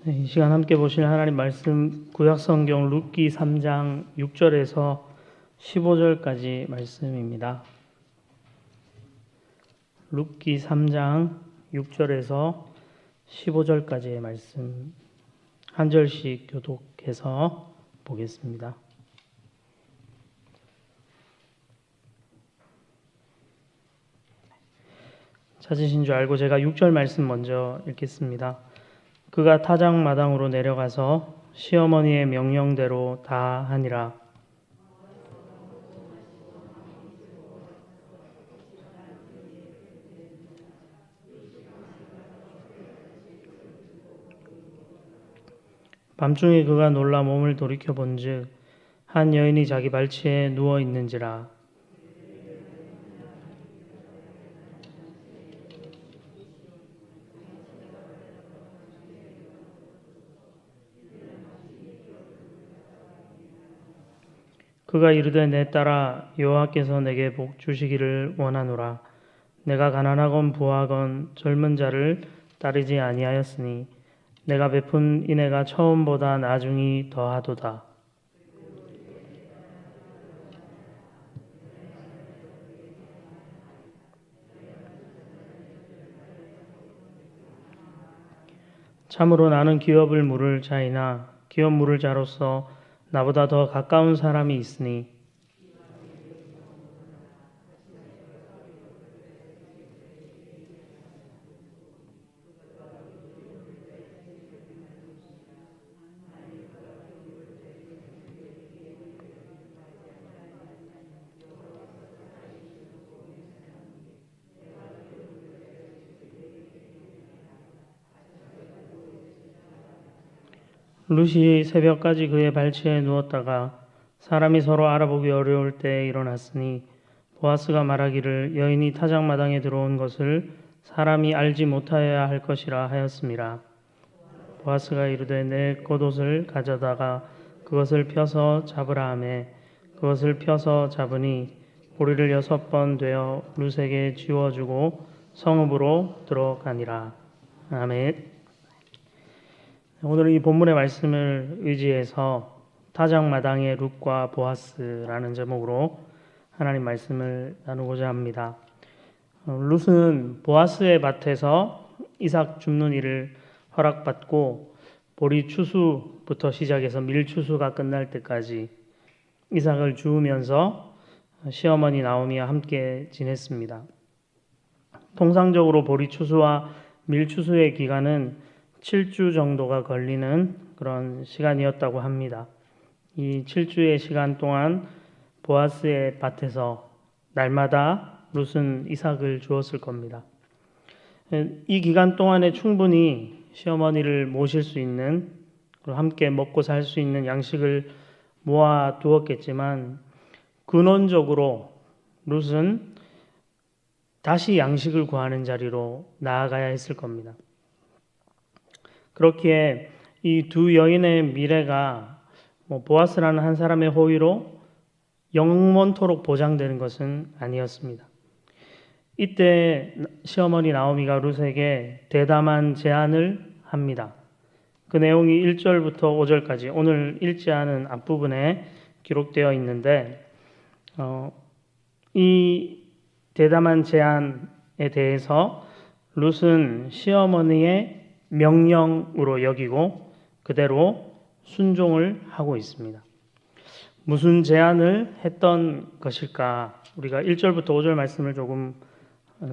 이 시간 함께 보실 하나님 말씀 구약성경 룻기 3장 6절에서 15절까지 말씀입니다. 룻기 3장 6절에서 15절까지의 말씀 한 절씩 교독해서 보겠습니다. 찾으신 줄 알고 제가 6절 말씀 먼저 읽겠습니다. 그가 타작마당으로 내려가서 시어머니의 명령대로 다 하니라. 밤중에 그가 놀라 몸을 돌이켜 본즉 한 여인이 자기 발치에 누워 있는지라. 그가 이르되 내 딸아 여호와께서 내게 복 주시기를 원하노라. 내가 가난하건 부하건 젊은 자를 따르지 아니하였으니 내가 베푼 인애가 처음보다 나중이 더하도다. 참으로 나는 기업을 물을 자이나 기업 물을 자로서 나보다 더 가까운 사람이 있으니 룻이 새벽까지 그의 발치에 누웠다가 사람이 서로 알아보기 어려울 때에 일어났으니 보아스가 말하기를 여인이 타작마당에 들어온 것을 사람이 알지 못하여야 할 것이라 하였음이라. 보아스가 이르되 내 겉옷을 가져다가 그것을 펴서 잡으라 하매 그것을 펴서 잡으니 보리를 6번 되어 룻에게 지워주고 성읍으로 들어가니라. 아멘. 오늘 이 본문의 말씀을 의지해서 타작마당의 룻과 보아스라는 제목으로 하나님 말씀을 나누고자 합니다. 룻은 보아스의 밭에서 이삭 줍는 일을 허락받고 보리 추수부터 시작해서 밀 추수가 끝날 때까지 이삭을 주우면서 시어머니 나오미와 함께 지냈습니다. 통상적으로 보리 추수와 밀 추수의 기간은 7주 정도가 걸리는 그런 시간이었다고 합니다. 이 7주의 시간 동안 보아스의 밭에서 날마다 룻은 이삭을 주었을 겁니다. 이 기간 동안에 충분히 시어머니를 모실 수 있는, 함께 먹고 살 수 있는 양식을 모아 두었겠지만 근원적으로 룻은 다시 양식을 구하는 자리로 나아가야 했을 겁니다. 그렇기에 이 두 여인의 미래가 보아스라는 한 사람의 호의로 영원토록 보장되는 것은 아니었습니다. 이때 시어머니 나오미가 룻에게 대담한 제안을 합니다. 그 내용이 1절부터 5절까지 오늘 읽지 않은 앞부분에 기록되어 있는데 이 대담한 제안에 대해서 룻은 시어머니의 명령으로 여기고 그대로 순종을 하고 있습니다. 무슨 제안을 했던 것일까? 우리가 1절부터 5절 말씀을 조금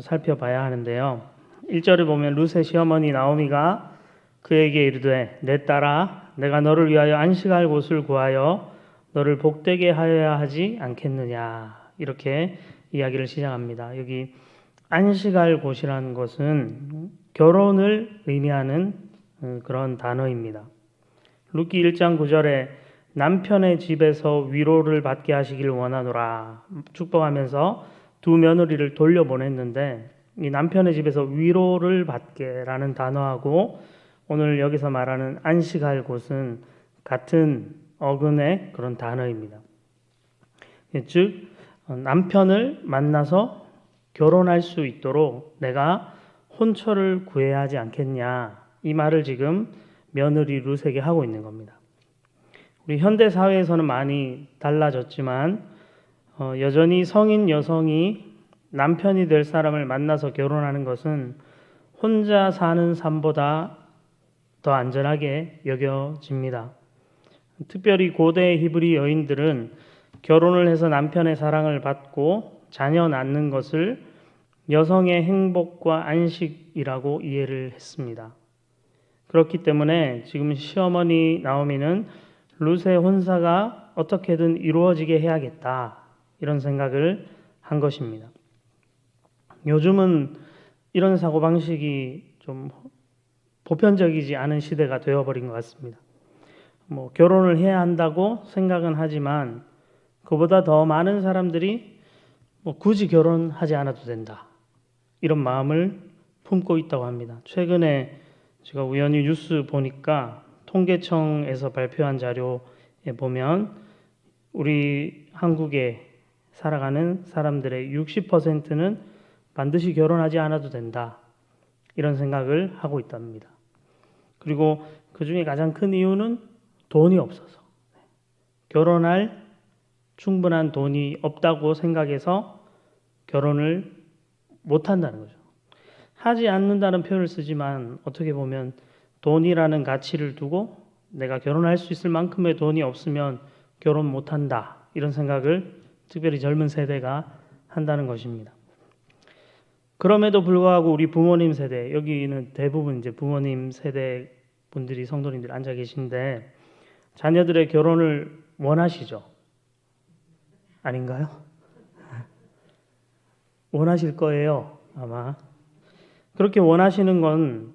살펴봐야 하는데요. 1절에 보면 룻의 시어머니 나오미가 그에게 이르되 내 딸아 내가 너를 위하여 안식할 곳을 구하여 너를 복되게 하여야 하지 않겠느냐 이렇게 이야기를 시작합니다. 여기 안식할 곳이라는 것은 결혼을 의미하는 그런 단어입니다. 룻기 1장 9절에 남편의 집에서 위로를 받게 하시길 원하노라 축복하면서 두 며느리를 돌려보냈는데 이 남편의 집에서 위로를 받게라는 단어하고 오늘 여기서 말하는 안식할 곳은 같은 어근의 그런 단어입니다. 즉 남편을 만나서 결혼할 수 있도록 내가 혼처를 구해야 하지 않겠냐 이 말을 지금 며느리 룻에게 하고 있는 겁니다. 우리 현대 사회에서는 많이 달라졌지만 여전히 성인 여성이 남편이 될 사람을 만나서 결혼하는 것은 혼자 사는 삶보다 더 안전하게 여겨집니다. 특별히 고대 히브리 여인들은 결혼을 해서 남편의 사랑을 받고 자녀 낳는 것을 여성의 행복과 안식이라고 이해를 했습니다. 그렇기 때문에 지금 시어머니 나오미는 룻의 혼사가 어떻게든 이루어지게 해야겠다, 이런 생각을 한 것입니다. 요즘은 이런 사고방식이 좀 보편적이지 않은 시대가 되어버린 것 같습니다. 결혼을 해야 한다고 생각은 하지만 그보다 더 많은 사람들이 굳이 결혼하지 않아도 된다, 이런 마음을 품고 있다고 합니다. 최근에 제가 우연히 뉴스 보니까 통계청에서 발표한 자료에 보면 우리 한국에 살아가는 사람들의 60%는 반드시 결혼하지 않아도 된다, 이런 생각을 하고 있답니다. 그리고 그 중에 가장 큰 이유는 돈이 없어서, 결혼할 충분한 돈이 없다고 생각해서 결혼을 못한다는 거죠. 하지 않는다는 표현을 쓰지만 어떻게 보면 돈이라는 가치를 두고 내가 결혼할 수 있을 만큼의 돈이 없으면 결혼 못한다, 이런 생각을 특별히 젊은 세대가 한다는 것입니다. 그럼에도 불구하고 우리 부모님 세대, 여기는 대부분 이제 부모님 세대 분들이, 성도님들이 앉아 계신데 자녀들의 결혼을 원하시죠? 아닌가요? 원하실 거예요, 아마. 그렇게 원하시는 건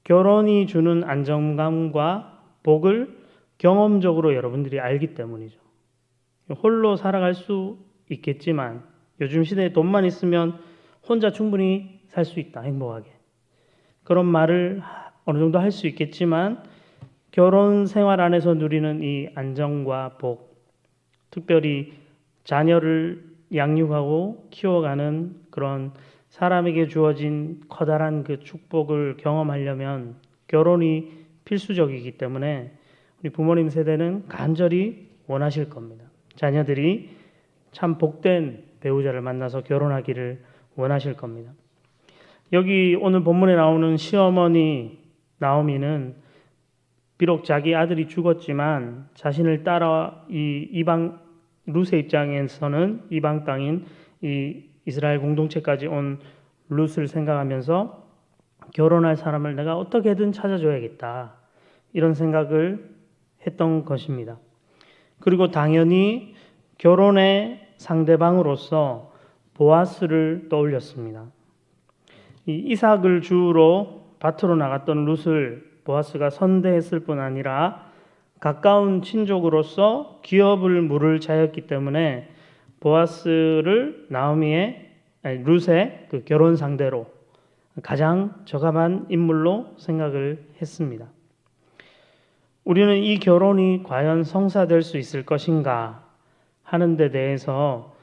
결혼이 주는 안정감과 복을 경험적으로 여러분들이 알기 때문이죠. 홀로 살아갈 수 있겠지만 요즘 시대에 돈만 있으면 혼자 충분히 살 수 있다, 행복하게. 그런 말을 어느 정도 할 수 있겠지만 결혼 생활 안에서 누리는 이 안정과 복, 특별히 자녀를 양육하고 키워가는 그런 사람에게 주어진 커다란 그 축복을 경험하려면 결혼이 필수적이기 때문에 우리 부모님 세대는 간절히 원하실 겁니다. 자녀들이 참 복된 배우자를 만나서 결혼하기를 원하실 겁니다. 여기 오늘 본문에 나오는 시어머니 나오미는 비록 자기 아들이 죽었지만 자신을 따라 이 이방 룻의 입장에서는 이방 땅인 이 이스라엘 공동체까지 온 룻을 생각하면서 결혼할 사람을 내가 어떻게든 찾아줘야겠다, 이런 생각을 했던 것입니다. 그리고 당연히 결혼의 상대방으로서 보아스를 떠올렸습니다. 이 이삭을 주우러 밭으로 나갔던 룻을 보아스가 선대했을 뿐 아니라 가까운 친족으로서 기업을 물을 자였기 때문에 보아스를 룻의 그 결혼 상대로 가장 적합한 인물로 생각을 했습니다. 우리는 이 결혼이 과연 성사될 수 있을 것인가 하는 데 대해서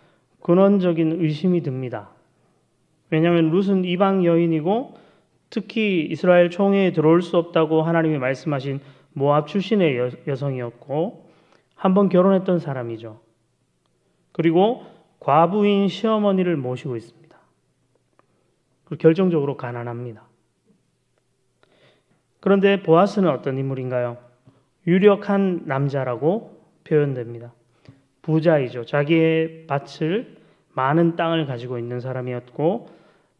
근원적인 의심이 듭니다. 왜냐하면 룻은 이방 여인이고 특히 이스라엘 총회에 들어올 수 없다고 하나님이 말씀하신 모압 출신의 여성이었고 한번 결혼했던 사람이죠. 그리고 과부인 시어머니를 모시고 있습니다. 그리고 결정적으로 가난합니다. 그런데 보아스는 어떤 인물인가요? 유력한 남자라고 표현됩니다. 부자이죠. 자기의 밭을, 많은 땅을 가지고 있는 사람이었고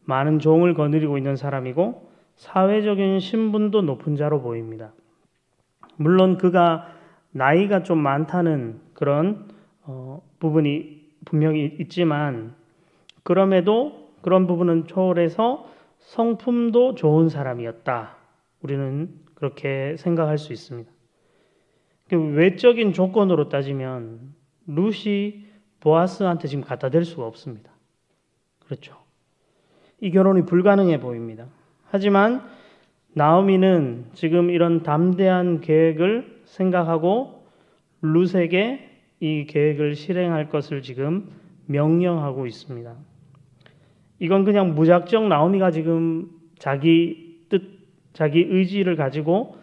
많은 종을 거느리고 있는 사람이고 사회적인 신분도 높은 자로 보입니다. 물론 그가 나이가 좀 많다는 그런 부분이 분명히 있지만 그럼에도 그런 부분은 초월해서 성품도 좋은 사람이었다. 우리는 그렇게 생각할 수 있습니다. 외적인 조건으로 따지면 룻이 보아스한테 지금 갖다 댈 수가 없습니다. 그렇죠. 이 결혼이 불가능해 보입니다. 하지만 나오미는 지금 이런 담대한 계획을 생각하고 룻에게 이 계획을 실행할 것을 지금 명령하고 있습니다. 이건 그냥 무작정 나오미가 지금 자기 뜻, 자기 의지를 가지고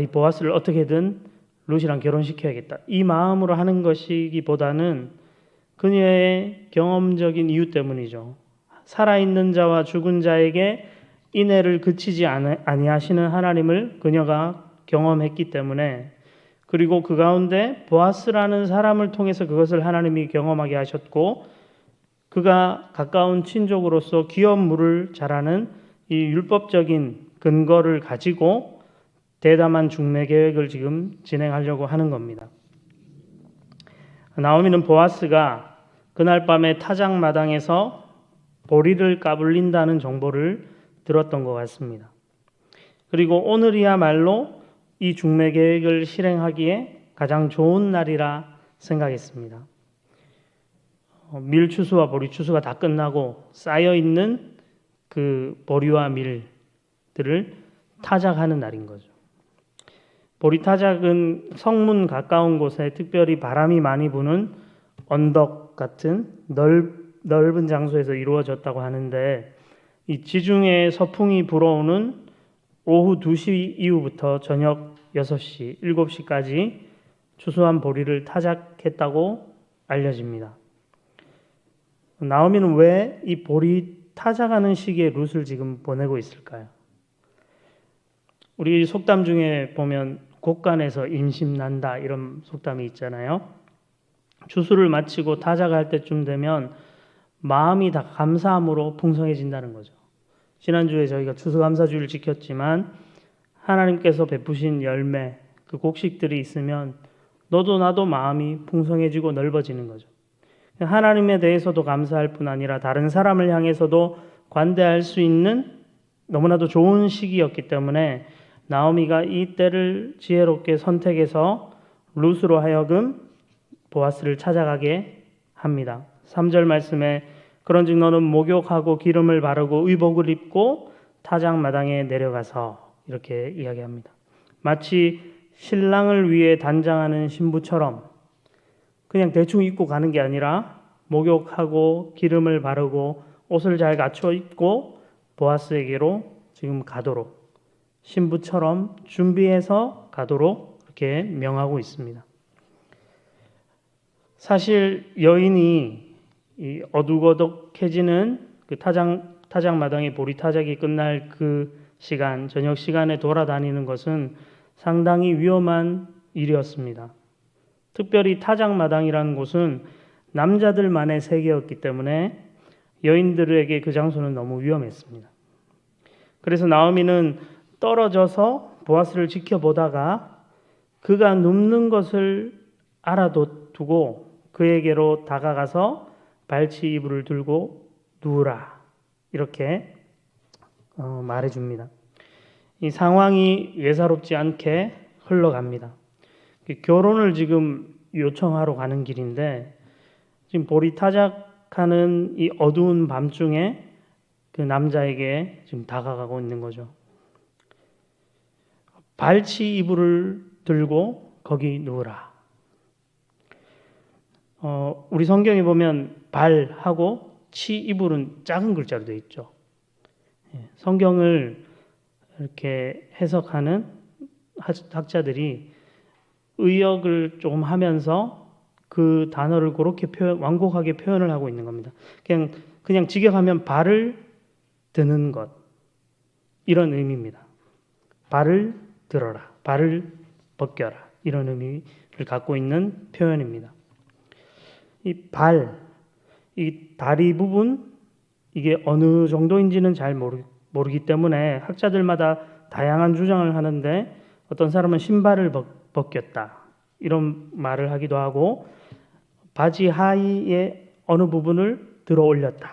이 보아스를 어떻게든 룻이랑 결혼시켜야겠다. 이 마음으로 하는 것이기보다는 그녀의 경험적인 이유 때문이죠. 살아있는 자와 죽은 자에게 인애를 그치지 아니하시는 하나님을 그녀가 경험했기 때문에, 그리고 그 가운데 보아스라는 사람을 통해서 그것을 하나님이 경험하게 하셨고, 그가 가까운 친족으로서 귀한 물을 자라는 이 율법적인 근거를 가지고 대담한 중매 계획을 지금 진행하려고 하는 겁니다. 나오미는 보아스가 그날 밤에 타작마당에서 보리를 까불린다는 정보를 들었던 것 같습니다. 그리고 오늘이야말로 이 중매 계획을 실행하기에 가장 좋은 날이라 생각했습니다. 밀 추수와 보리 추수가 다 끝나고 쌓여 있는 그 보리와 밀들을 타작하는 날인 거죠. 보리 타작은 성문 가까운 곳에 특별히 바람이 많이 부는 언덕 같은 넓은 장소에서 이루어졌다고 하는데, 이 지중해 서풍이 불어오는 오후 2시 이후부터 저녁 6시, 7시까지 추수한 보리를 타작했다고 알려집니다. 나오미는 왜 이 보리 타작하는 시기에 룻을 지금 보내고 있을까요? 우리 속담 중에 보면 곡간에서 임심난다 이런 속담이 있잖아요. 추수를 마치고 타작할 때쯤 되면 마음이 다 감사함으로 풍성해진다는 거죠. 지난주에 저희가 추수감사주를 지켰지만 하나님께서 베푸신 열매, 그 곡식들이 있으면 너도 나도 마음이 풍성해지고 넓어지는 거죠. 하나님에 대해서도 감사할 뿐 아니라 다른 사람을 향해서도 관대할 수 있는 너무나도 좋은 시기였기 때문에 나오미가 이 때를 지혜롭게 선택해서 룻으로 하여금 보아스를 찾아가게 합니다. 3절 말씀에 그런즉 너는 목욕하고 기름을 바르고 의복을 입고 타작마당에 내려가서, 이렇게 이야기합니다. 마치 신랑을 위해 단장하는 신부처럼 그냥 대충 입고 가는 게 아니라 목욕하고 기름을 바르고 옷을 잘 갖춰 입고 보아스에게로 지금 가도록, 신부처럼 준비해서 가도록 이렇게 명하고 있습니다. 사실 여인이 이 어둑어둑해지는 그 타작마당의 보리 타작이 끝날 그 시간, 저녁 시간에 돌아다니는 것은 상당히 위험한 일이었습니다. 특별히 타작마당이라는 곳은 남자들만의 세계였기 때문에 여인들에게 그 장소는 너무 위험했습니다. 그래서 나오미는 떨어져서 보아스를 지켜보다가 그가 눕는 것을 알아두고 그에게로 다가가서 발치 이불을 들고 누우라, 이렇게 말해줍니다. 이 상황이 예사롭지 않게 흘러갑니다. 결혼을 지금 요청하러 가는 길인데 지금 보리 타작하는 이 어두운 밤중에 그 남자에게 지금 다가가고 있는 거죠. 발치 이불을 들고 거기 누우라. 우리 성경에 보면 발하고 치 이불은 작은 글자로 되어 있죠. 성경을 이렇게 해석하는 학자들이 의역을 조금 하면서 그 단어를 그렇게 완곡하게 표현을 하고 있는 겁니다. 그냥 직역하면 발을 드는 것, 이런 의미입니다. 발을 들어라, 발을 벗겨라, 이런 의미를 갖고 있는 표현입니다. 이 발, 이 다리 부분, 이게 어느 정도인지는 잘 모르기 때문에 학자들마다 다양한 주장을 하는데, 어떤 사람은 신발을 벗겼다 이런 말을 하기도 하고, 바지 하의의 어느 부분을 들어 올렸다,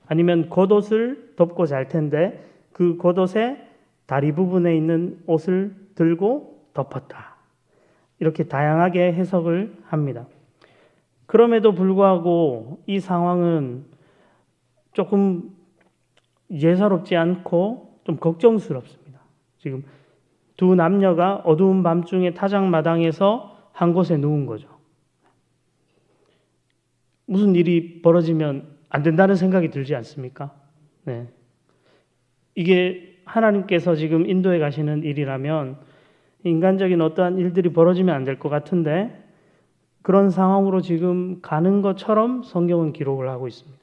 아니면 겉옷을 덮고 잘 텐데 그 겉옷의 다리 부분에 있는 옷을 들고 덮었다, 이렇게 다양하게 해석을 합니다. 그럼에도 불구하고 이 상황은 조금 예사롭지 않고 좀 걱정스럽습니다. 지금 두 남녀가 어두운 밤중에 타작마당에서 한 곳에 누운 거죠. 무슨 일이 벌어지면 안 된다는 생각이 들지 않습니까? 네. 이게 하나님께서 지금 인도해 가시는 일이라면 인간적인 어떠한 일들이 벌어지면 안 될 것 같은데 그런 상황으로 지금 가는 것처럼 성경은 기록을 하고 있습니다.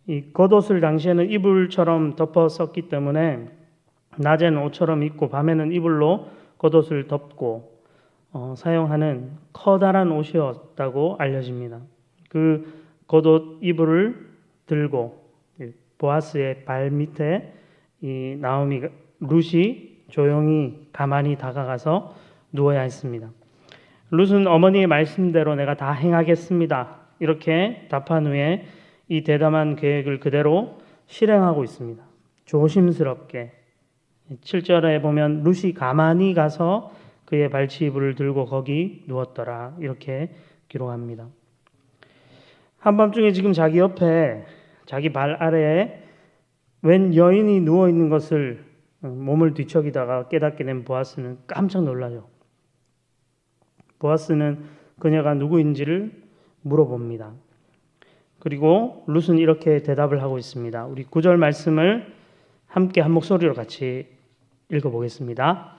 이 겉옷을 당시에는 이불처럼 덮어 썼기 때문에 낮에는 옷처럼 입고 밤에는 이불로 겉옷을 덮고 사용하는 커다란 옷이었다고 알려집니다. 그 겉옷 이불을 들고 보아스의 발 밑에 이 나오미 룻이 조용히 가만히 다가가서 누워야 했습니다. 룻은 어머니의 말씀대로 내가 다 행하겠습니다. 이렇게 답한 후에 이 대담한 계획을 그대로 실행하고 있습니다. 조심스럽게 7절에 보면 룻이 가만히 가서 그의 발치이불을 들고 거기 누웠더라 이렇게 기록합니다. 한밤중에 지금 자기 옆에 자기 발 아래에 웬 여인이 누워 있는 것을 몸을 뒤척이다가 깨닫게 된 보아스는 깜짝 놀라죠. 보아스는 그녀가 누구인지를 물어봅니다. 그리고 룻은 이렇게 대답을 하고 있습니다. 우리 9절 말씀을 함께 한 목소리로 같이 읽어보겠습니다.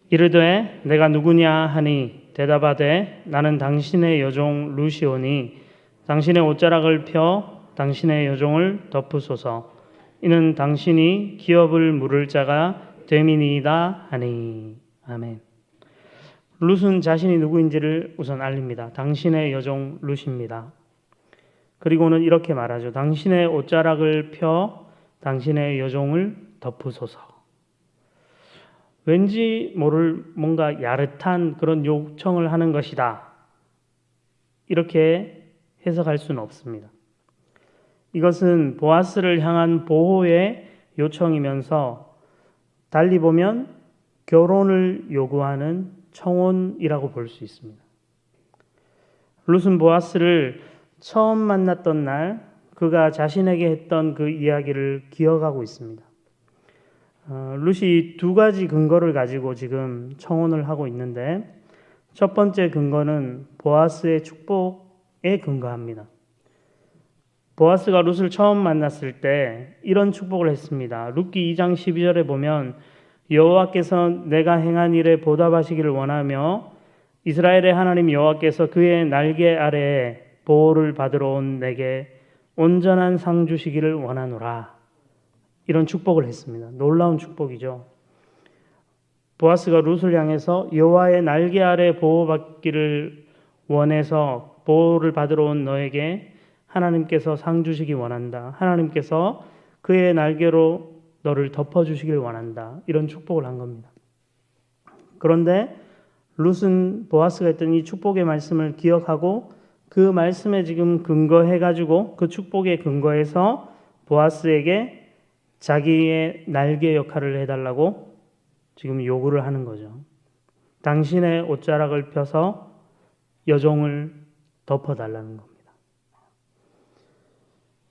이르되 내가 누구냐 하니 대답하되 나는 당신의 여종 룻이오니 당신의 옷자락을 펴 당신의 여종을 덮으소서. 이는 당신이 기업을 물을 자가 됨이니이다 하니. 아멘. 룻은 자신이 누구인지를 우선 알립니다. 당신의 여종 룻입니다. 그리고는 이렇게 말하죠. 당신의 옷자락을 펴 당신의 여종을 덮으소서. 왠지 모를 뭔가 야릇한 그런 요청을 하는 것이다. 이렇게 해석할 수는 없습니다. 이것은 보아스를 향한 보호의 요청이면서 달리 보면 결혼을 요구하는 청혼이라고 볼 수 있습니다. 룻은 보아스를 처음 만났던 날 그가 자신에게 했던 그 이야기를 기억하고 있습니다. 룻이 두 가지 근거를 가지고 지금 청혼을 하고 있는데 첫 번째 근거는 보아스의 축복에 근거합니다. 보아스가 룻을 처음 만났을 때 이런 축복을 했습니다. 룻기 2장 12절에 보면 여호와께서 내가 행한 일에 보답하시기를 원하며 이스라엘의 하나님 여호와께서 그의 날개 아래에 보호를 받으러 온 내게 온전한 상 주시기를 원하노라. 이런 축복을 했습니다. 놀라운 축복이죠. 보아스가 룻을 향해서 여호와의 날개 아래 보호받기를 원해서 보호를 받으러 온 너에게 하나님께서 상 주시기 원한다. 하나님께서 그의 날개로 너를 덮어주시길 원한다. 이런 축복을 한 겁니다. 그런데 룻은 보아스가 했던 이 축복의 말씀을 기억하고 그 말씀에 지금 근거해가지고 그 축복의 근거에서 보아스에게 자기의 날개 역할을 해달라고 지금 요구를 하는 거죠. 당신의 옷자락을 펴서 여종을 덮어달라는 겁니다.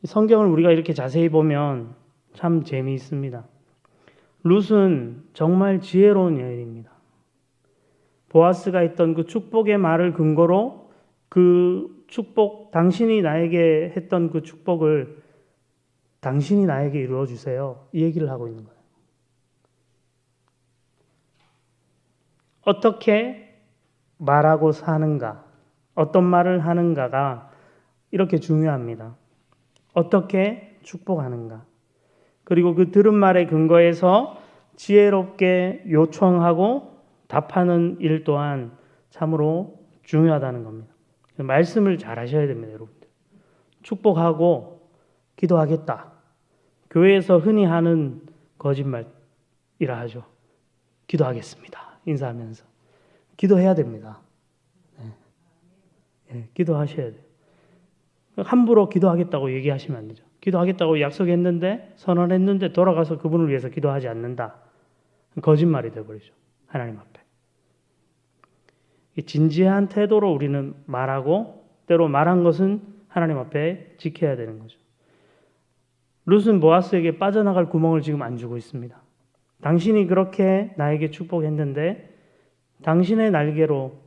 성경을 우리가 이렇게 자세히 보면 참 재미있습니다. 룻은 정말 지혜로운 여인입니다. 보아스가 했던 그 축복의 말을 근거로 그 축복, 당신이 나에게 했던 그 축복을 당신이 나에게 이루어 주세요. 이 얘기를 하고 있는 거예요. 어떻게 말하고 사는가, 어떤 말을 하는가가 이렇게 중요합니다. 어떻게 축복하는가. 그리고 그 들은 말에 근거해서 지혜롭게 요청하고 답하는 일 또한 참으로 중요하다는 겁니다. 말씀을 잘 하셔야 됩니다, 여러분들. 축복하고 기도하겠다. 교회에서 흔히 하는 거짓말이라 하죠. 기도하겠습니다. 인사하면서. 기도해야 됩니다. 네, 기도하셔야 돼요. 함부로 기도하겠다고 얘기하시면 안 되죠. 기도하겠다고 약속했는데 선언했는데 돌아가서 그분을 위해서 기도하지 않는다. 거짓말이 되어버리죠. 하나님 앞에. 진지한 태도로 우리는 말하고 때로 말한 것은 하나님 앞에 지켜야 되는 거죠. 룻은 보아스에게 빠져나갈 구멍을 지금 안 주고 있습니다. 당신이 그렇게 나에게 축복했는데 당신의 날개로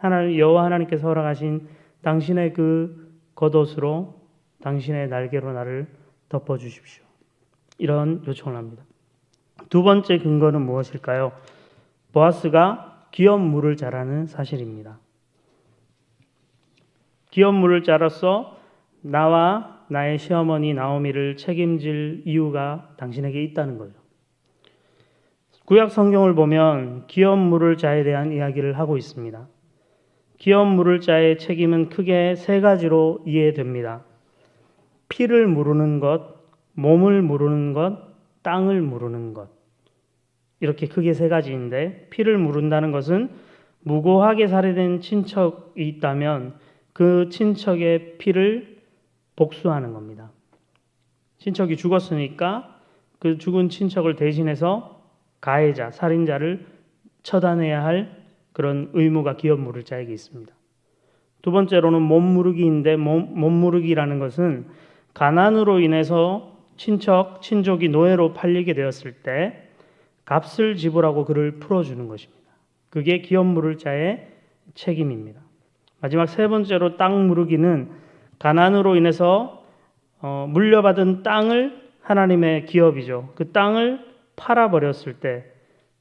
여호와 하나님께서 허락하신 당신의 그 겉옷으로 당신의 날개로 나를 덮어주십시오. 이런 요청을 합니다. 두 번째 근거는 무엇일까요? 보아스가 기업물을 자라는 사실입니다. 기업물을 자로서 나와 나의 시어머니 나오미를 책임질 이유가 당신에게 있다는 거죠. 구약 성경을 보면 기업물을 자에 대한 이야기를 하고 있습니다. 기업물을 자의 책임은 크게 세 가지로 이해됩니다. 피를 무르는 것, 몸을 무르는 것, 땅을 무르는 것. 이렇게 크게 세 가지인데, 피를 무른다는 것은 무고하게 살해된 친척이 있다면 그 친척의 피를 복수하는 겁니다. 친척이 죽었으니까 그 죽은 친척을 대신해서 가해자, 살인자를 처단해야 할 그런 의무가 기업물을 자에게 있습니다. 두 번째로는 몸무르기인데, 몸무르기라는 것은 가난으로 인해서 친족이 노예로 팔리게 되었을 때 값을 지불하고 그를 풀어주는 것입니다. 그게 기업물을 자의 책임입니다. 마지막 세 번째로 땅 무르기는 가난으로 인해서 물려받은 땅을, 하나님의 기업이죠. 그 땅을 팔아버렸을 때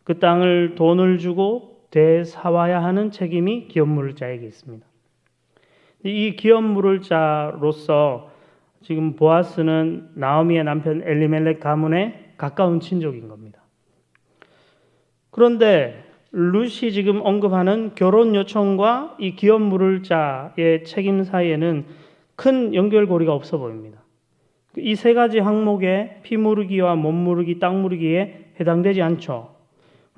그 땅을 돈을 주고 되사와야 하는 책임이 기업물을 자에게 있습니다. 이 기업물을 자로서 지금 보아스는 나오미의 남편 엘리멜렉 가문의 가까운 친족인 겁니다. 그런데 룻이 지금 언급하는 결혼 요청과 이 기업물을 자의 책임 사이에는 큰 연결고리가 없어 보입니다. 이 세 가지 항목에 피 무르기와 몸 무르기, 땅 무르기에 해당되지 않죠.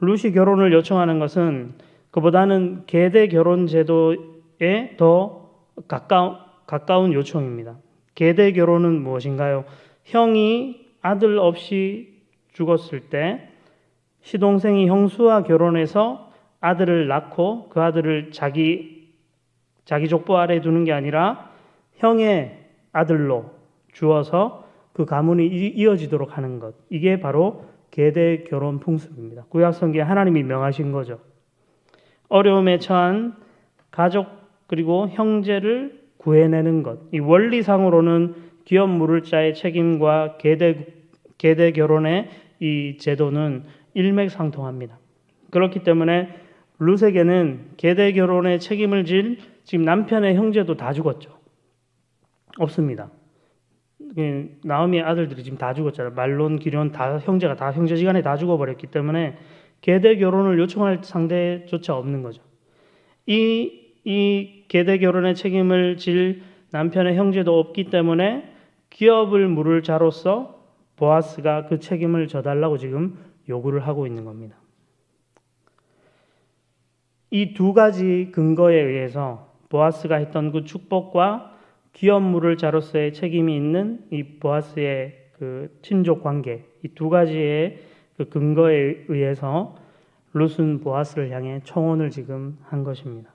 룻이 결혼을 요청하는 것은 그보다는 계대 결혼 제도에 더 가까운 요청입니다. 계대 결혼은 무엇인가요? 형이 아들 없이 죽었을 때 시동생이 형수와 결혼해서 아들을 낳고 그 아들을 자기 족보 아래에 두는 게 아니라 형의 아들로 주어서 그 가문이 이어지도록 하는 것. 이게 바로 계대 결혼 풍습입니다. 구약 성경에 하나님이 명하신 거죠. 어려움에 처한 가족 그리고 형제를 구해내는 것. 이 원리상으로는 기업물을 자의 책임과 계대 결혼의 이 제도는 일맥상통합니다. 그렇기 때문에 룻에게는 계대 결혼의 책임을 질 지금 남편의 형제도 다 죽었죠. 없습니다. 나오미의 아들들이 지금 다 죽었잖아요. 말론, 기럧 다 형제가 다 형제지간에 다 죽어버렸기 때문에 계대 결혼을 요청할 상대조차 없는 거죠. 이 계대 결혼의 책임을 질 남편의 형제도 없기 때문에 기업을 물을 자로서 보아스가 그 책임을 져달라고 지금 요구를 하고 있는 겁니다. 이 두 가지 근거에 의해서 보아스가 했던 그 축복과 기업물을 자로서의 책임이 있는 이 보아스의 그 친족 관계, 이 두 가지의 그 근거에 의해서 룻은 보아스를 향해 청혼을 지금 한 것입니다.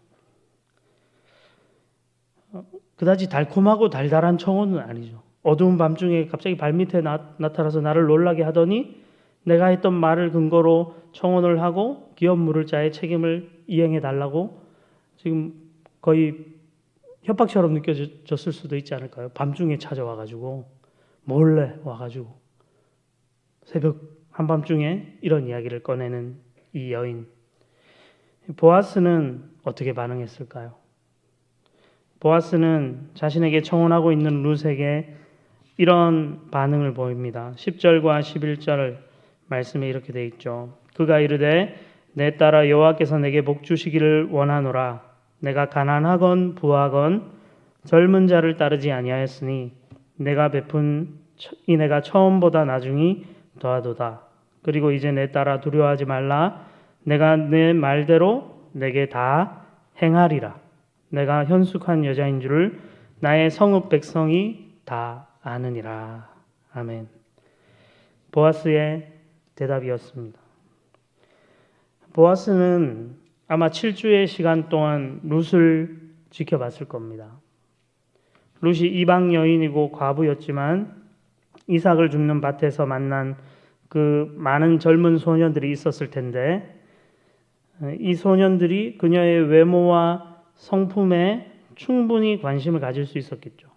그다지 달콤하고 달달한 청혼은 아니죠. 어두운 밤중에 갑자기 발밑에 나타나서 나를 놀라게 하더니 내가 했던 말을 근거로 청혼을 하고 기업물을 자의 책임을 이행해 달라고 지금 거의 협박처럼 느껴졌을 수도 있지 않을까요? 밤중에 찾아와가지고 몰래 와가지고 새벽 한밤중에 이런 이야기를 꺼내는 이 여인. 보아스는 어떻게 반응했을까요? 보아스는 자신에게 청혼하고 있는 룻에게 이런 반응을 보입니다. 10절과 11절 말씀에 이렇게 돼 있죠. 그가 이르되 내 딸아 여호와께서 내게 복 주시기를 원하노라. 내가 가난하건 부하건 젊은 자를 따르지 아니하였으니 내가 베푼 이내가 처음보다 나중이 더하도다. 그리고 이제 내 딸아 두려워하지 말라. 내가 내 말대로 내게 다 행하리라. 내가 현숙한 여자인 줄을 나의 성읍 백성이 다 아느니라. 아멘. 보아스의 대답이었습니다. 보아스는 아마 7주의 시간 동안 룻을 지켜봤을 겁니다. 룻이 이방 여인이고 과부였지만 이삭을 줍는 밭에서 만난 그 많은 젊은 소년들이 있었을 텐데 이 소년들이 그녀의 외모와 성품에 충분히 관심을 가질 수 있었겠죠.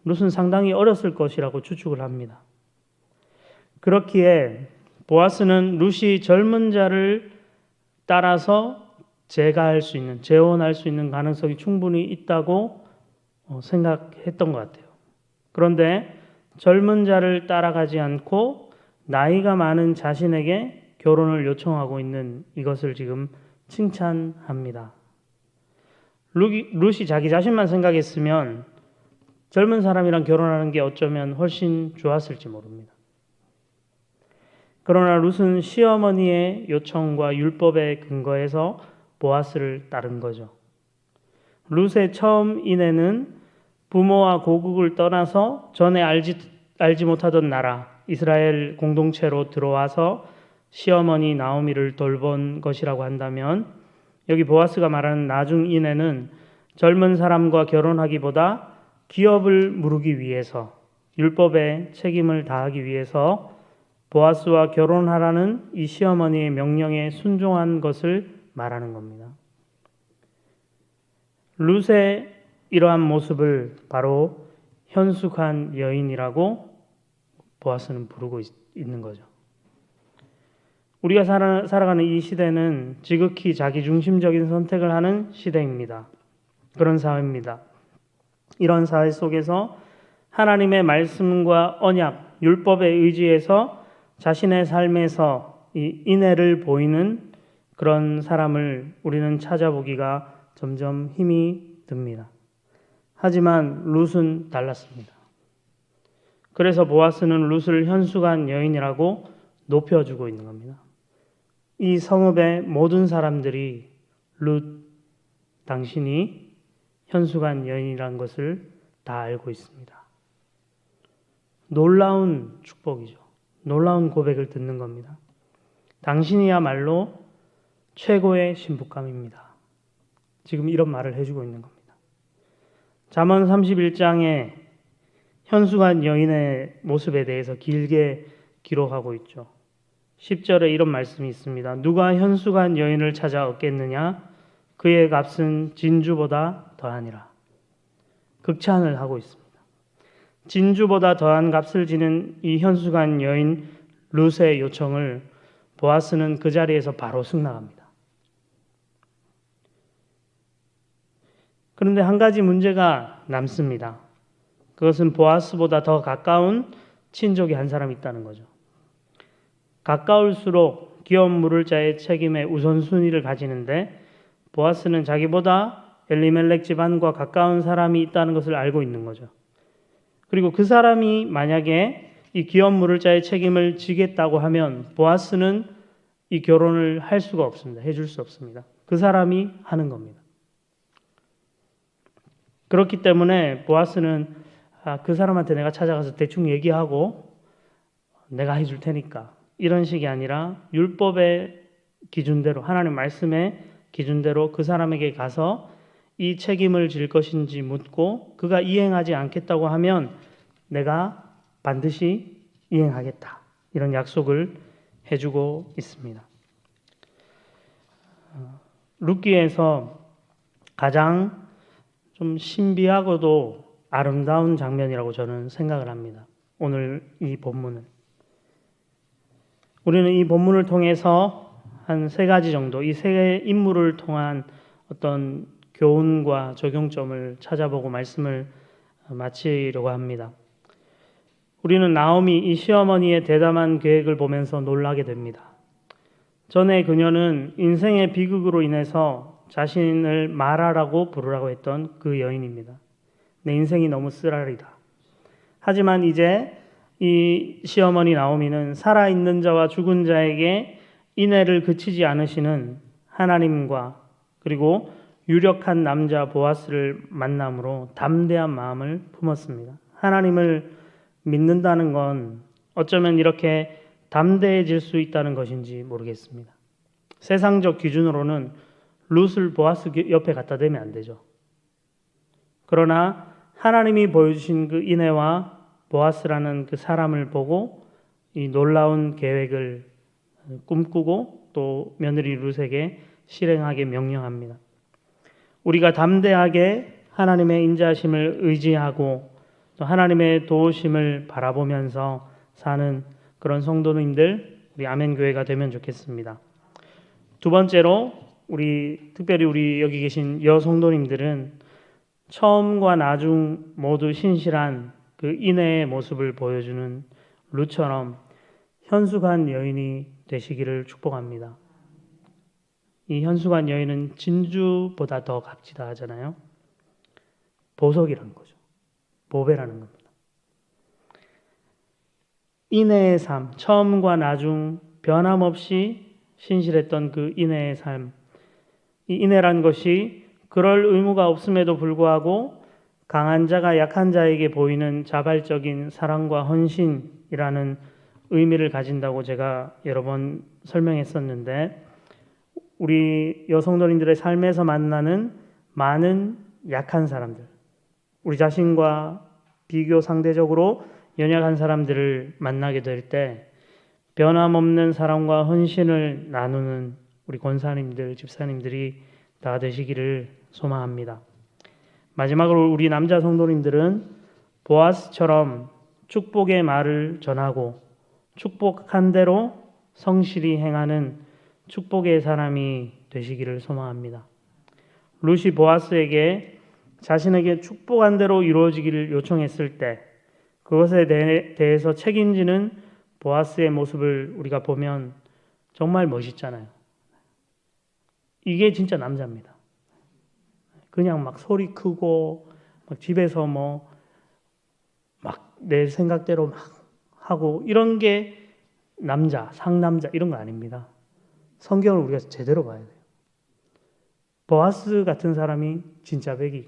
룻은 상당히 어렸을 것이라고 추측을 합니다. 그렇기에 보아스는 룻이 젊은 자를 따라서 재혼할 수 있는 가능성이 충분히 있다고 생각했던 것 같아요. 그런데 젊은 자를 따라가지 않고 나이가 많은 자신에게 결혼을 요청하고 있는 이것을 지금 칭찬합니다. 룻이 자기 자신만 생각했으면 젊은 사람이랑 결혼하는 게 어쩌면 훨씬 좋았을지 모릅니다. 그러나 룻은 시어머니의 요청과 율법에 근거해서 보아스를 따른 거죠. 룻의 처음 인애는 부모와 고국을 떠나서 전에 알지 못하던 나라 이스라엘 공동체로 들어와서 시어머니 나오미를 돌본 것이라고 한다면, 여기 보아스가 말하는 나중 인애는 젊은 사람과 결혼하기보다 기업을 무르기 위해서, 율법에 책임을 다하기 위해서 보아스와 결혼하라는 이 시어머니의 명령에 순종한 것을 말하는 겁니다. 룻의 이러한 모습을 바로 현숙한 여인이라고 보아스는 부르고 있는 거죠. 우리가 살아가는 이 시대는 지극히 자기중심적인 선택을 하는 시대입니다. 그런 사회입니다. 이런 사회 속에서 하나님의 말씀과 언약, 율법에 의지해서 자신의 삶에서 이 인애를 보이는 그런 사람을 우리는 찾아보기가 점점 힘이 듭니다. 하지만 룻은 달랐습니다. 그래서 보아스는 룻을 현숙한 여인이라고 높여주고 있는 겁니다. 이 성읍의 모든 사람들이 룻, 당신이 현숙한 여인이라는 것을 다 알고 있습니다. 놀라운 축복이죠. 놀라운 고백을 듣는 겁니다. 당신이야말로 최고의 신부감입니다. 지금 이런 말을 해주고 있는 겁니다. 잠언 31장에 현숙한 여인의 모습에 대해서 길게 기록하고 있죠. 10절에 이런 말씀이 있습니다. 누가 현숙한 여인을 찾아 얻겠느냐? 그의 값은 진주보다 더하니라. 극찬을 하고 있습니다. 진주보다 더한 값을 지는 이 현숙한 여인 룻의 요청을 보아스는 그 자리에서 바로 승낙합니다. 그런데 한 가지 문제가 남습니다. 그것은 보아스보다 더 가까운 친족이 한 사람이 있다는 거죠. 가까울수록 기업 물을 자의 책임에 우선순위를 가지는데, 보아스는 자기보다 엘리멜렉 집안과 가까운 사람이 있다는 것을 알고 있는 거죠. 그리고 그 사람이 만약에 이 기업 물을 자의 책임을 지겠다고 하면 보아스는 이 결혼을 할 수가 없습니다. 해줄 수 없습니다. 그 사람이 하는 겁니다. 그렇기 때문에 보아스는 그 사람한테 내가 찾아가서 대충 얘기하고 내가 해줄 테니까, 이런 식이 아니라 율법의 기준대로, 하나님 말씀의 기준대로 그 사람에게 가서 이 책임을 질 것인지 묻고, 그가 이행하지 않겠다고 하면 내가 반드시 이행하겠다, 이런 약속을 해주고 있습니다. 룻기에서 가장 좀 신비하고도 아름다운 장면이라고 저는 생각을 합니다. 오늘 이 본문은. 우리는 이 본문을 통해서 한 세 가지 정도, 이 세 인물을 통한 어떤 교훈과 적용점을 찾아보고 말씀을 마치려고 합니다. 우리는 나오미, 이 시어머니의 대담한 계획을 보면서 놀라게 됩니다. 전에 그녀는 인생의 비극으로 인해서 자신을 마라라고 부르라고 했던 그 여인입니다. 내 인생이 너무 쓰라리다. 하지만 이제 이 시어머니 나오미는 살아있는 자와 죽은 자에게 인애를 그치지 않으시는 하나님과, 그리고 유력한 남자 보아스를 만남으로 담대한 마음을 품었습니다. 하나님을 믿는다는 건 어쩌면 이렇게 담대해질 수 있다는 것인지 모르겠습니다. 세상적 기준으로는 룻을 보아스 옆에 갖다 대면 안 되죠. 그러나 하나님이 보여주신 그 인애와 보아스라는 그 사람을 보고 이 놀라운 계획을 꿈꾸고 또 며느리 룻에게 실행하게 명령합니다. 우리가 담대하게 하나님의 인자하심을 의지하고 또 하나님의 도우심을 바라보면서 사는 그런 성도님들 우리 아멘 교회가 되면 좋겠습니다. 두 번째로 특별히 우리 여기 계신 여성도님들은 처음과 나중 모두 신실한 그 인애의 모습을 보여주는 룻처럼 현숙한 여인이 되시기를 축복합니다. 이 현숙한 여인은 진주보다 더 값지다 하잖아요. 보석이라는 거죠. 보배라는 겁니다. 인애의 삶, 처음과 나중 변함없이 신실했던 그 인애의 삶, 이 인애란 것이 그럴 의무가 없음에도 불구하고 강한 자가 약한 자에게 보이는 자발적인 사랑과 헌신이라는 의미를 가진다고 제가 여러 번 설명했었는데, 우리 여성도님들의 삶에서 만나는 많은 약한 사람들, 우리 자신과 비교 상대적으로 연약한 사람들을 만나게 될 때 변함없는 사랑과 헌신을 나누는 우리 권사님들, 집사님들이 다 되시기를 소망합니다. 마지막으로 우리 남자 성도님들은 보아스처럼 축복의 말을 전하고 축복한 대로 성실히 행하는 축복의 사람이 되시기를 소망합니다. 룻이 보아스에게 자신에게 축복한 대로 이루어지기를 요청했을 때 그것에 대해서 책임지는 보아스의 모습을 우리가 보면 정말 멋있잖아요. 이게 진짜 남자입니다. 그냥 막 소리 크고 막 집에서 뭐 막 내 생각대로 막 하고 이런 게 남자, 상남자 이런 거 아닙니다. 성경을 우리가 제대로 봐야 돼요. 보아스 같은 사람이 진짜 백이.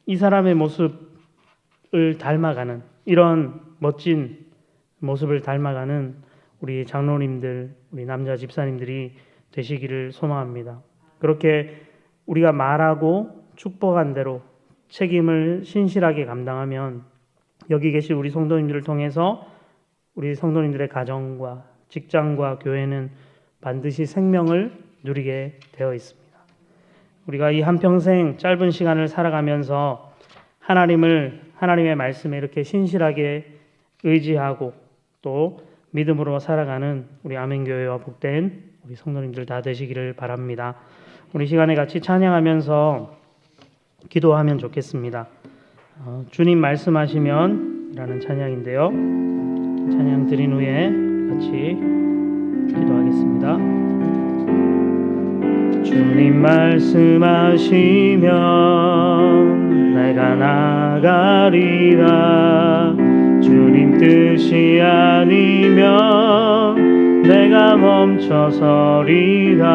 이 사람의 모습을 닮아가는, 이런 멋진 모습을 닮아가는 우리 장로님들, 우리 남자 집사님들이 되시기를 소망합니다. 그렇게 우리가 말하고 축복한 대로 책임을 신실하게 감당하면 여기 계신 우리 성도님들을 통해서 우리 성도님들의 가정과 직장과 교회는 반드시 생명을 누리게 되어 있습니다. 우리가 이 한평생 짧은 시간을 살아가면서 하나님의 말씀에 이렇게 신실하게 의지하고 또 믿음으로 살아가는 우리 아멘교회와 복된 우리 성도님들 다 되시기를 바랍니다. 우리 시간에 같이 찬양하면서 기도하면 좋겠습니다. 주님 말씀하시면 이라는 찬양인데요. 찬양 드린 후에 같이 기도하겠습니다. 주님 말씀하시면 내가 나가리라. 주님 뜻이 아니면 내가 멈춰서리라.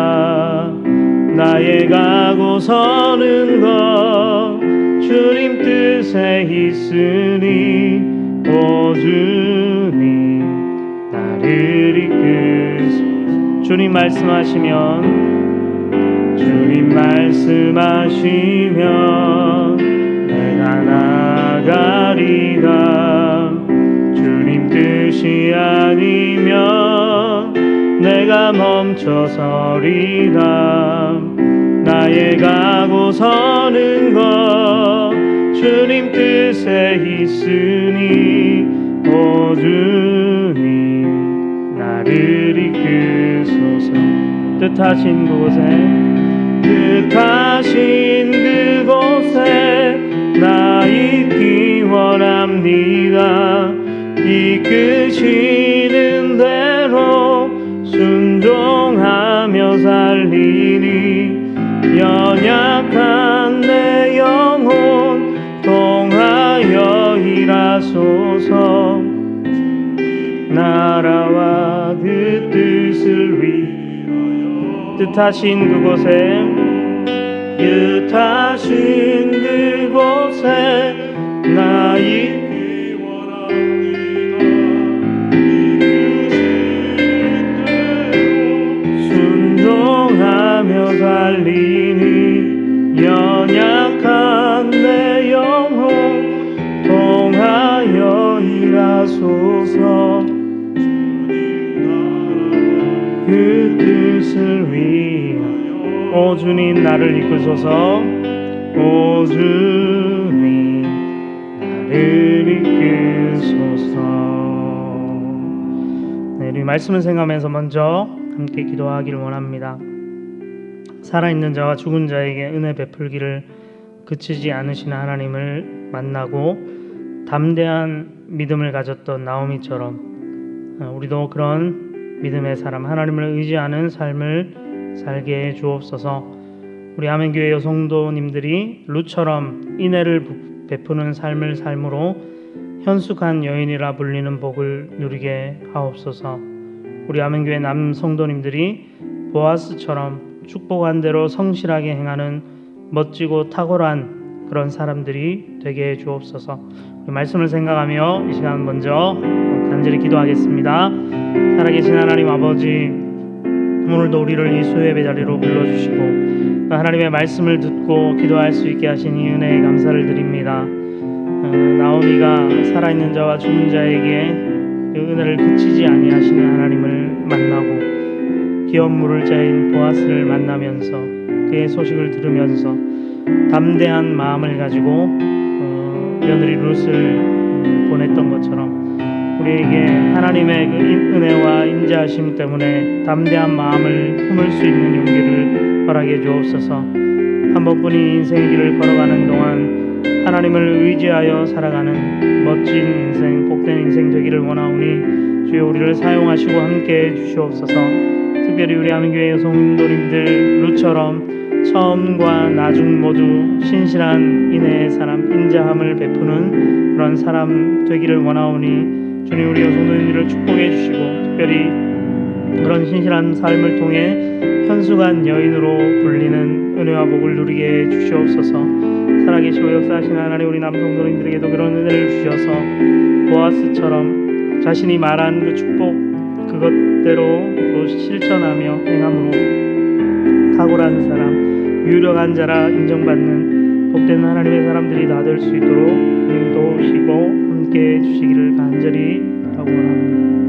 나의 가고 서는 것 주님 뜻에 있으니 오 주님 나를 이끄소서. 주님 말씀하시면 내가 나가리라. 주님 뜻이 아니면 내가 멈춰서리라. 나의 가고 서는 것 주님 뜻에 있으니 오 주님 나를 이끄소서. 뜻하신 그곳에 나 있기 원합니다. 이끄시는 대로 순종하며 살리니 연약한 내 영혼 통하여 일하소서. 나라와 그 뜻을 위하여 뜻하신 그곳에 나 있기 원합니다. 이끄신 대로 순종하며 살리니 연약한 내 영혼 통하여 일하소서. 그 뜻을 위하여 오 주님 나를 이끄소서. 오 주님 나를 이끄소서. 말씀을 생각하면서 먼저 함께 기도하기를 원합니다. 살아있는 자와 죽은 자에게 은혜 베풀기를 그치지 않으시는 하나님을 만나고 담대한 믿음을 가졌던 나오미처럼 우리도 그런 믿음의 사람, 하나님을 의지하는 삶을 살게 해 주옵소서. 우리 아멘교회 여성도님들이 룻처럼 인애를 베푸는 삶을 삶으로 현숙한 여인이라 불리는 복을 누리게 하옵소서. 우리 아멘교회 남성도님들이 보아스처럼 축복한 대로 성실하게 행하는 멋지고 탁월한 그런 사람들이 되게 해 주옵소서. 우리 말씀을 생각하며 이 시간 먼저 간절히 기도하겠습니다. 살아계신 하나님 아버지, 오늘도 우리를 이 수요예배 자리로 불러주시고 하나님의 말씀을 듣고 기도할 수 있게 하신 이 은혜에 감사를 드립니다. 나오미가 살아있는 자와 죽은 자에게 그 은혜를 그치지 아니하시는 하나님을 만나고 기업 물을 자인 보아스를 만나면서 그의 소식을 들으면서 담대한 마음을 가지고 며느리 룻을 보냈던 것처럼 우리에게 하나님의 그 은혜와 인자하심 때문에 담대한 마음을 품을 수 있는 용기를 허락해 주옵소서. 한 번뿐인 인생의 길을 걸어가는 동안 하나님을 의지하여 살아가는 멋진 인생, 복된 인생 되기를 원하오니 주여 우리를 사용하시고 함께해 주시옵소서. 특별히 우리 아멘교회 여성도님들 룻처럼 처음과 나중 모두 신실한 인애의 사람, 인자함을 베푸는 그런 사람 되기를 원하오니 주님 우리 여성도님들을 축복해 주시고 특별히 그런 신실한 삶을 통해 현숙한 여인으로 불리는 은혜와 복을 누리게 해 주시옵소서. 살아계시고 역사하신 하나님 우리 남성도님들에게도 그런 은혜를 주셔서 보아스처럼 자신이 말한 그 축복 그것대로 또 실천하며 행함으로 탁월한 사람, 유력한 자라 인정받는 복된 하나님의 사람들이 다 될 수 있도록 주님 도우시고 함께해 주시기를 간절히 바라고 원합니다.